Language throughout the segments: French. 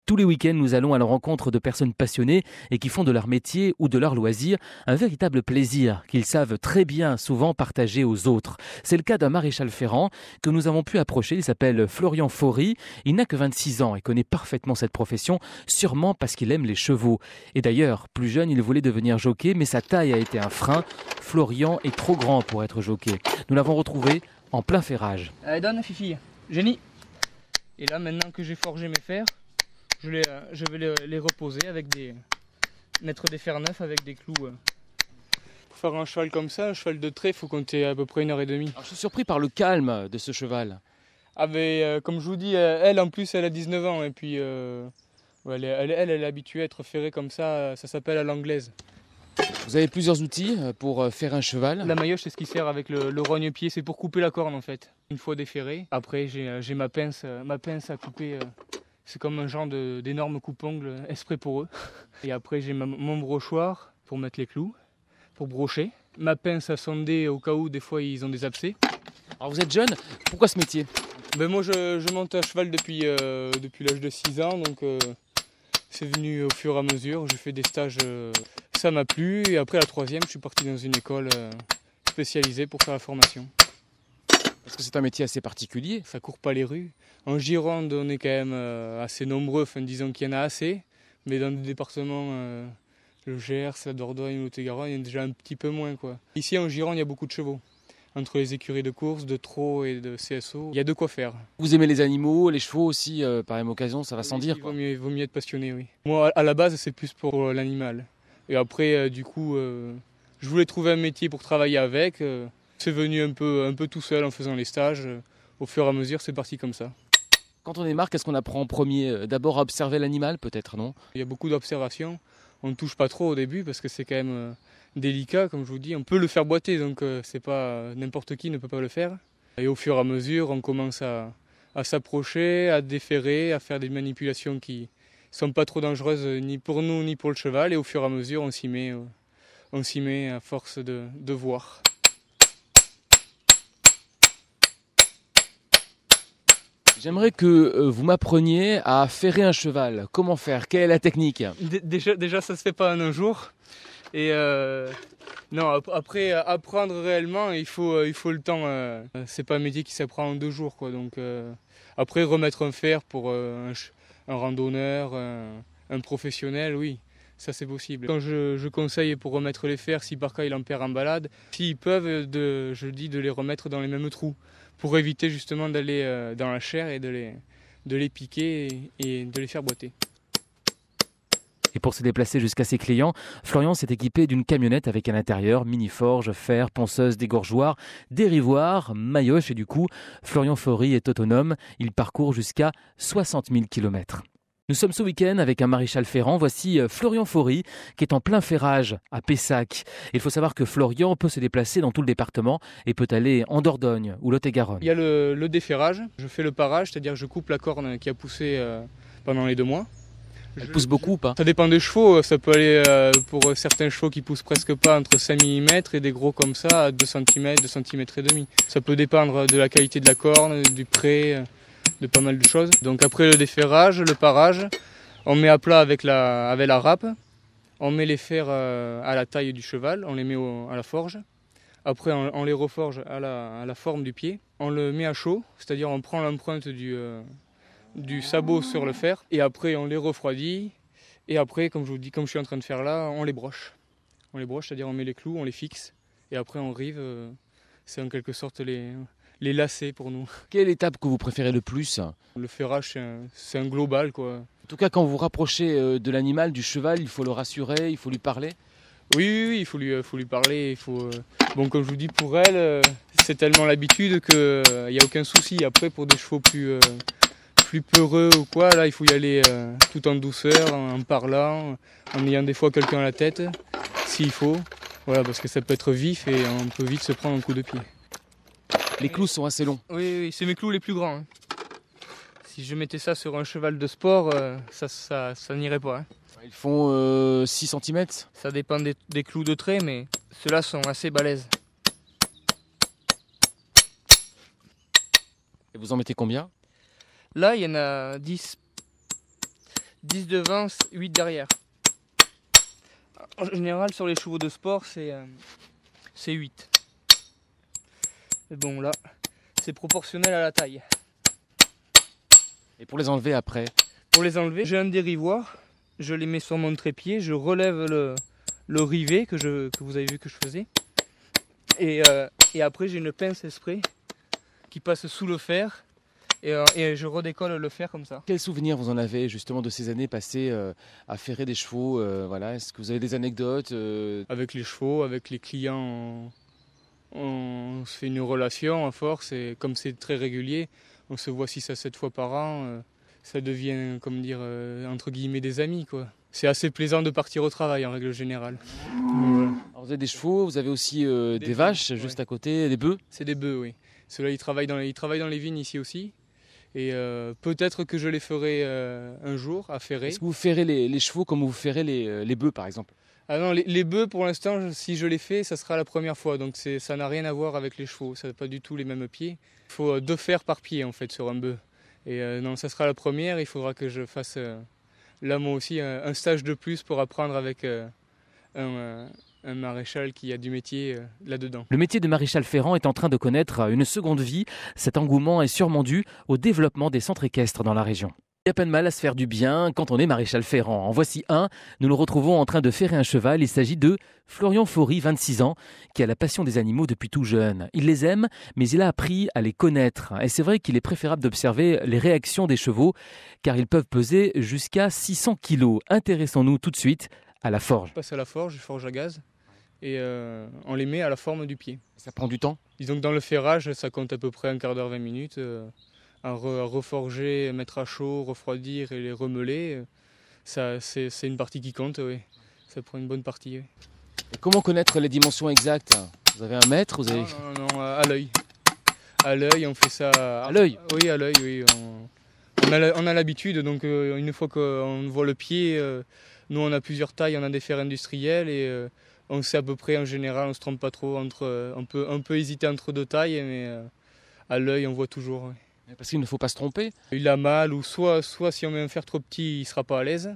Tous les week-ends, nous allons à la rencontre de personnes passionnées et qui font de leur métier ou de leur loisir un véritable plaisir qu'ils savent très bien souvent partager aux autres. C'est le cas d'un maréchal ferrant que nous avons pu approcher. Il s'appelle Florian Faury. Il n'a que 26 ans et connaît parfaitement cette profession, sûrement parce qu'il aime les chevaux. Et d'ailleurs, plus jeune, il voulait devenir jockey, mais sa taille a été un frein. Florian est trop grand pour être jockey. Nous l'avons retrouvé en plein ferrage. Allez, donne, Fifi. Génie. Et là, maintenant que j'ai forgé mes fers, je vais les reposer mettre des fers neufs avec des clous. Pour faire un cheval comme ça, un cheval de trait, il faut compter à peu près 1h30. Alors, je suis surpris par le calme de ce cheval. Ah mais, comme je vous dis, elle en plus elle a 19 ans et puis elle est habituée à être ferrée comme ça s'appelle à l'anglaise. Vous avez plusieurs outils pour faire un cheval. La maillotche c'est ce qui sert avec le rogne-pied, c'est pour couper la corne en fait. Une fois déferré, après j'ai ma pince à couper. C'est comme un genre d'énorme coupe-ongles exprès pour eux. Et après j'ai mon brochoir pour mettre les clous, pour brocher. Ma pince à sonder au cas où des fois ils ont des abcès. Alors vous êtes jeune, pourquoi ce métier ? Ben moi je monte à cheval depuis l'âge de 6 ans, donc c'est venu au fur et à mesure. J'ai fait des stages, ça m'a plu, et après la troisième je suis parti dans une école spécialisée pour faire la formation. Parce que c'est un métier assez particulier. Ça court pas les rues. En Gironde, on est quand même assez nombreux, enfin disons qu'il y en a assez, mais dans des départements, le Gers, la Dordogne, le Lot-et-Garonne, il y en a déjà un petit peu moins, quoi. Ici en Gironde, il y a beaucoup de chevaux. Entre les écuries de course, de trot et de CSO, il y a de quoi faire. Vous aimez les animaux, les chevaux aussi, par même occasion, ça va sans dire. Il vaut mieux être passionné, oui. Moi, à la base, c'est plus pour l'animal. Et après, du coup, je voulais trouver un métier pour travailler avec. C'est venu un peu tout seul en faisant les stages. Au fur et à mesure, c'est parti comme ça. Quand on démarre, qu'est-ce qu'on apprend en premier ? D'abord à observer l'animal, peut-être, non ? Il y a beaucoup d'observations. On ne touche pas trop au début parce que c'est quand même délicat, comme je vous dis. On peut le faire boiter, donc c'est pas n'importe qui ne peut pas le faire. Et au fur et à mesure, on commence à s'approcher, à déferrer, à faire des manipulations qui sont pas trop dangereuses ni pour nous ni pour le cheval. Et au fur et à mesure, on s'y met à force de voir. J'aimerais que vous m'appreniez à ferrer un cheval. Comment faire ? Quelle est la technique ? Déjà, ça se fait pas en un jour. Et non, après, apprendre réellement, il faut le temps. C'est pas un métier qui s'apprend en 2 jours, quoi. Donc, après, remettre un fer pour un randonneur, un professionnel, oui, ça c'est possible. Quand je conseille pour remettre les fers, si par cas il en perd en balade, s'ils peuvent, je dis de les remettre dans les mêmes trous, pour éviter justement d'aller dans la chair et de les piquer et de les faire boiter. Et pour se déplacer jusqu'à ses clients, Florian s'est équipé d'une camionnette avec à l'intérieur mini-forge, fer, ponceuse, dégorgeoir, dérivoire, maillotche et du coup, Florian Faury est autonome. Il parcourt jusqu'à 60 000 km. Nous sommes ce week-end avec un maréchal ferrant. Voici Florian Faury qui est en plein ferrage à Pessac. Il faut savoir que Florian peut se déplacer dans tout le département et peut aller en Dordogne ou Lot-et-Garonne. Il y a le déferrage, je fais le parage, c'est-à-dire que je coupe la corne qui a poussé pendant les 2 mois. Elle pousse beaucoup ou pas ? Ça dépend des chevaux, ça peut aller pour certains chevaux qui poussent presque pas entre 5 mm et des gros comme ça à 2 cm, 2 cm et demi. Ça peut dépendre de la qualité de la corne, du pré, de pas mal de choses. Donc après le déferrage, le parage, on met à plat avec la râpe, on met les fers à la taille du cheval, on les met à la forge. Après on les reforge à la forme du pied, on le met à chaud, c'est-à-dire on prend l'empreinte du sabot sur le fer et après on les refroidit et après comme je vous dis, comme je suis en train de faire là, on les broche, c'est-à-dire on met les clous, on les fixe et après on rive, c'est en quelque sorte les lacets pour nous. Quelle est l'étape que vous préférez le plus ? Le ferrage c'est un global, quoi. En tout cas, quand vous vous rapprochez de l'animal, du cheval, il faut le rassurer, il faut lui parler. Oui, il faut lui parler, bon, comme je vous dis, pour elle, c'est tellement l'habitude qu'il n'y a aucun souci. Après pour des chevaux plus peureux ou quoi, là il faut y aller tout en douceur, en parlant, en ayant des fois quelqu'un à la tête, s'il faut. Voilà, parce que ça peut être vif et on peut vite se prendre un coup de pied. Les clous sont assez longs. Oui, c'est mes clous les plus grands. Hein. Si je mettais ça sur un cheval de sport, ça n'irait pas. Hein. Ils font 6 cm. Ça dépend des clous de trait, mais ceux-là sont assez balèzes. Et vous en mettez combien ? Là, il y en a 10 10 devant, 8 derrière. En général, sur les chevaux de sport, c'est 8. Mais bon, là, c'est proportionnel à la taille. Et pour les enlever après? Pour les enlever, j'ai un dérivoire, je les mets sur mon trépied, je relève le rivet que vous avez vu que je faisais. Et après, j'ai une pince exprès qui passe sous le fer. Et je redécolle le fer comme ça. Quels souvenirs vous en avez justement de ces années passées à ferrer des chevaux voilà. Est-ce que vous avez des anecdotes Avec les chevaux, avec les clients, on se fait une relation à force. Et comme c'est très régulier, on se voit 6 à 7 fois par an. Ça devient, comme dire, entre guillemets des amis, quoi. C'est assez plaisant de partir au travail en règle générale. Voilà. Alors, vous avez des chevaux, vous avez aussi des vaches juste à côté, des bœufs? C'est des bœufs, oui. Ceux-là, ils travaillent dans les vignes ici aussi. Et peut-être que je les ferai un jour à ferrer. Est-ce que vous ferrez les chevaux comme vous ferrez les bœufs par exemple? Ah non, les bœufs pour l'instant, si je les fais, ça sera la première fois. Donc ça n'a rien à voir avec les chevaux, ça n'a pas du tout les mêmes pieds. Il faut 2 fers par pied en fait sur un bœuf. Et non, ça sera la première, il faudra que je fasse là moi aussi un stage de plus pour apprendre avec un maréchal qui a du métier là-dedans. Le métier de maréchal ferrant est en train de connaître une seconde vie. Cet engouement est sûrement dû au développement des centres équestres dans la région. Il n'y a pas de mal à se faire du bien quand on est maréchal ferrant. En voici un, nous le retrouvons en train de ferrer un cheval. Il s'agit de Florian Faury, 26 ans, qui a la passion des animaux depuis tout jeune. Il les aime, mais il a appris à les connaître. Et c'est vrai qu'il est préférable d'observer les réactions des chevaux, car ils peuvent peser jusqu'à 600 kilos. Intéressons-nous tout de suite à la forge. Je passe à la forge à gaz, et on les met à la forme du pied. Ça prend du temps? Disons que dans le ferrage, ça compte à peu près un quart d'heure, 20 minutes. À reforger, mettre à chaud, refroidir et les remeler, c'est une partie qui compte, oui. Ça prend une bonne partie. Oui. Et comment connaître les dimensions exactes? Vous avez un mètre? Vous avez... Non, à l'œil. À l'œil, on fait ça... À l'œil? Oui, à l'œil, oui. On a l'habitude, donc une fois qu'on voit le pied, nous on a plusieurs tailles, on a des fers industriels et on sait à peu près en général, on ne se trompe pas trop, on peut hésiter entre 2 tailles, mais à l'œil on voit toujours. Oui. Parce qu'il ne faut pas se tromper. Il a mal, ou soit si on met un fer trop petit, il ne sera pas à l'aise.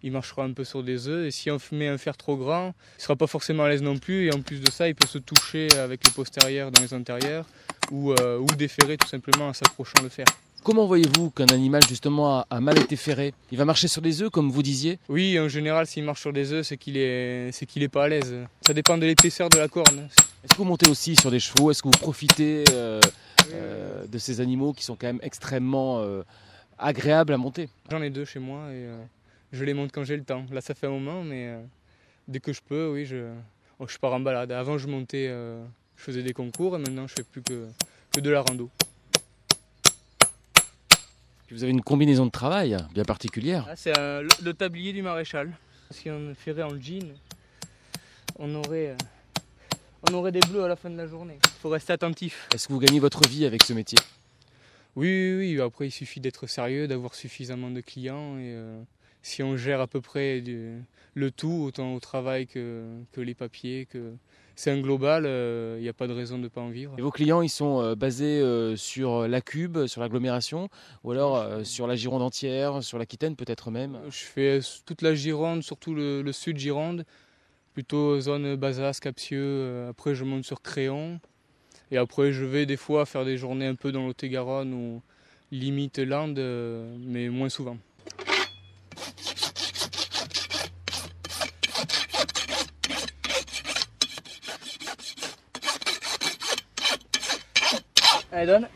Il marchera un peu sur des œufs. Et si on met un fer trop grand, il ne sera pas forcément à l'aise non plus. Et en plus de ça, il peut se toucher avec les postérieurs dans les antérieurs ou déferrer tout simplement en s'accrochant le fer. Comment voyez-vous qu'un animal justement a mal été ferré? Il va marcher sur des œufs comme vous disiez? Oui, en général, s'il marche sur des œufs, c'est qu'il est pas à l'aise. Ça dépend de l'épaisseur de la corne. Est-ce que vous montez aussi sur des chevaux? Est-ce que vous profitez de ces animaux qui sont quand même extrêmement agréables à monter? J'en ai 2 chez moi et je les monte quand j'ai le temps. Là, ça fait un moment, mais dès que je peux, oui, je pars en balade. Avant, je montais, je faisais des concours et maintenant, je fais plus que de la rando. Vous avez une combinaison de travail bien particulière. Là, c'est le tablier du maréchal. Si on ferait en jean, on aurait des bleus à la fin de la journée. Il faut rester attentif. Est-ce que vous gagnez votre vie avec ce métier? Oui. Après, il suffit d'être sérieux, d'avoir suffisamment de clients. Et si on gère à peu près le tout, autant au travail que les papiers, c'est un global, il n'y a pas de raison de ne pas en vivre. Et vos clients, ils sont basés sur la Cube, sur l'agglomération, ou alors sur la Gironde entière, sur l'Aquitaine peut-être même? Je fais toute la Gironde, surtout le sud Gironde, plutôt zone Bazas, Capsieux. Après, je monte sur Créon. Et après, je vais des fois faire des journées un peu dans Lot-et-Garonne ou limite Landes, mais moins souvent. Allez, donne.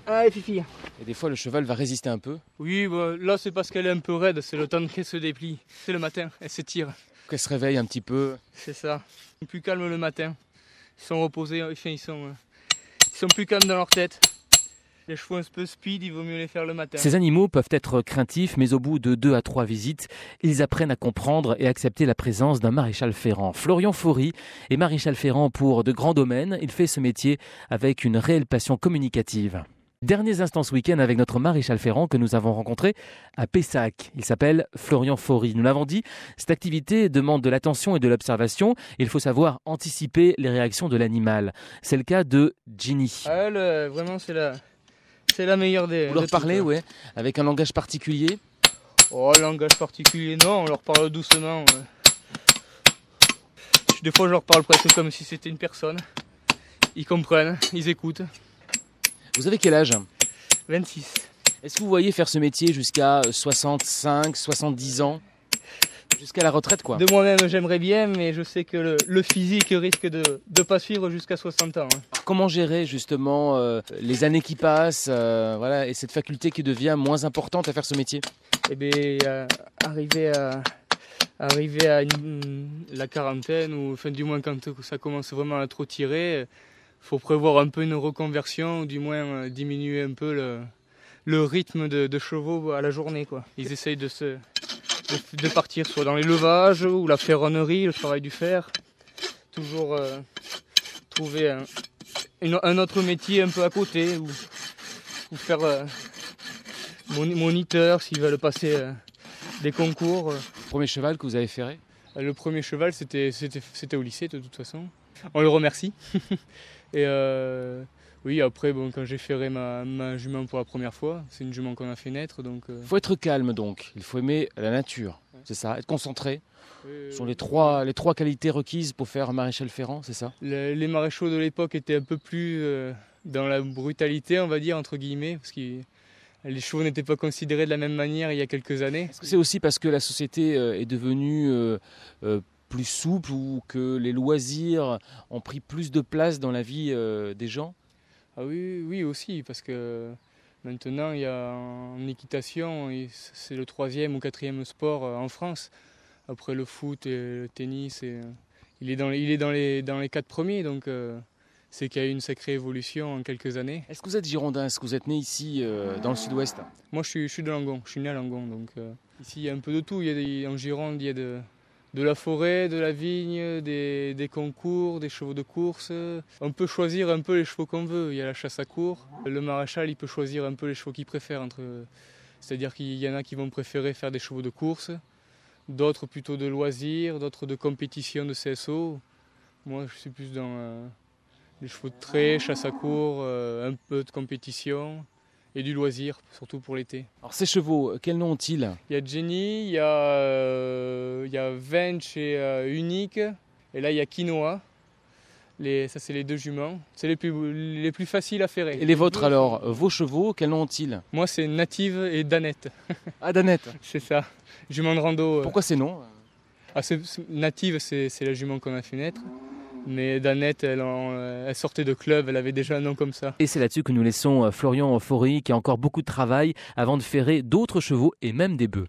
Allez, Fifi. Et des fois, le cheval va résister un peu. Oui, bah, là, c'est parce qu'elle est un peu raide. C'est le temps qu'elle se déplie. C'est le matin, elle s'étire. Qu'elle se réveille un petit peu. C'est ça. Ils sont plus calmes le matin. Ils sont reposés, enfin, ils sont plus calmes dans leur tête. Les chevaux un peu speed, il vaut mieux les faire le matin. Ces animaux peuvent être craintifs, mais au bout de 2 à 3 visites, ils apprennent à comprendre et accepter la présence d'un maréchal ferrant. Florian Faury est maréchal ferrant pour de grands domaines. Il fait ce métier avec une réelle passion communicative. Derniers instants ce week-end avec notre maréchal ferrant que nous avons rencontré à Pessac. Il s'appelle Florian Faury. Nous l'avons dit, cette activité demande de l'attention et de l'observation. Il faut savoir anticiper les réactions de l'animal. C'est le cas de Ginny. Elle, vraiment, c'est la meilleure des... Vous leur parlez, ouais, avec un langage particulier? Oh, langage particulier, non, on leur parle doucement. Des fois, je leur parle presque comme si c'était une personne. Ils comprennent, ils écoutent. Vous avez quel âge? 26. Est-ce que vous voyez faire ce métier jusqu'à 65, 70 ans? Jusqu'à la retraite, quoi? De moi-même, j'aimerais bien, mais je sais que le physique risque de ne pas suivre jusqu'à 60 ans. Alors, comment gérer justement les années qui passent voilà, et cette faculté qui devient moins importante à faire ce métier? Eh bien, arriver à la quarantaine, ou enfin, du moins quand ça commence vraiment à trop tirer, il faut prévoir un peu une reconversion, ou du moins diminuer un peu le rythme de chevaux à la journée, quoi. Ils essayent de partir soit dans l'élevage ou la ferronnerie, le travail du fer. Toujours trouver un autre métier un peu à côté, ou faire moniteur s'ils veulent passer des concours. Le premier cheval que vous avez ferré? Le premier cheval, c'était au lycée de toute façon. On le remercie. Et oui, après, bon, quand j'ai ferré ma jument pour la première fois, c'est une jument qu'on a fait naître. Donc, Il faut être calme donc, il faut aimer la nature, c'est ça, être concentré. Ce sont les trois qualités requises pour faire maréchal ferrant, c'est ça? Les maréchaux de l'époque étaient un peu plus dans la brutalité, on va dire, entre guillemets, parce que les chevaux n'étaient pas considérés de la même manière il y a quelques années. Est-ce que c'est aussi parce que la société est devenue plus souple, ou que les loisirs ont pris plus de place dans la vie des gens? Ah oui, oui aussi, parce que maintenant il y a en équitation, c'est le 3e ou 4e sport en France. Après le foot et le tennis, il est dans les 4 premiers, donc c'est qu'il y a eu une sacrée évolution en quelques années. Est-ce que vous êtes girondin? Est-ce que vous êtes né ici dans le sud-ouest? Moi je suis de Langon, je suis né à Langon, donc ici il y a un peu de tout. En Gironde il y a de la forêt, de la vigne, des concours, des chevaux de course. On peut choisir un peu les chevaux qu'on veut. Il y a la chasse à courre. Le maréchal, il peut choisir un peu les chevaux qu'il préfère. C'est-à-dire qu'il y en a qui vont préférer faire des chevaux de course, d'autres plutôt de loisirs, d'autres de compétition de CSO. Moi, je suis plus dans les chevaux de trait, chasse à courre, un peu de compétition et du loisir, surtout pour l'été. Alors ces chevaux, quel nom ont-ils? Il y a Jenny, il y a Vench et Unique, et là il y a Quinoa. Ça c'est les 2 juments. C'est les plus faciles à ferrer. Et les vôtres alors? Vos chevaux, quel nom ont-ils? Moi c'est Native et Danette. Ah, Danette. C'est ça, jument de rando. Pourquoi ces noms? Native c'est la jument qu'on a fait naître. Mais Danette, elle sortait de club, elle avait déjà un nom comme ça. Et c'est là-dessus que nous laissons Florian Faury, qui a encore beaucoup de travail avant de ferrer d'autres chevaux et même des bœufs.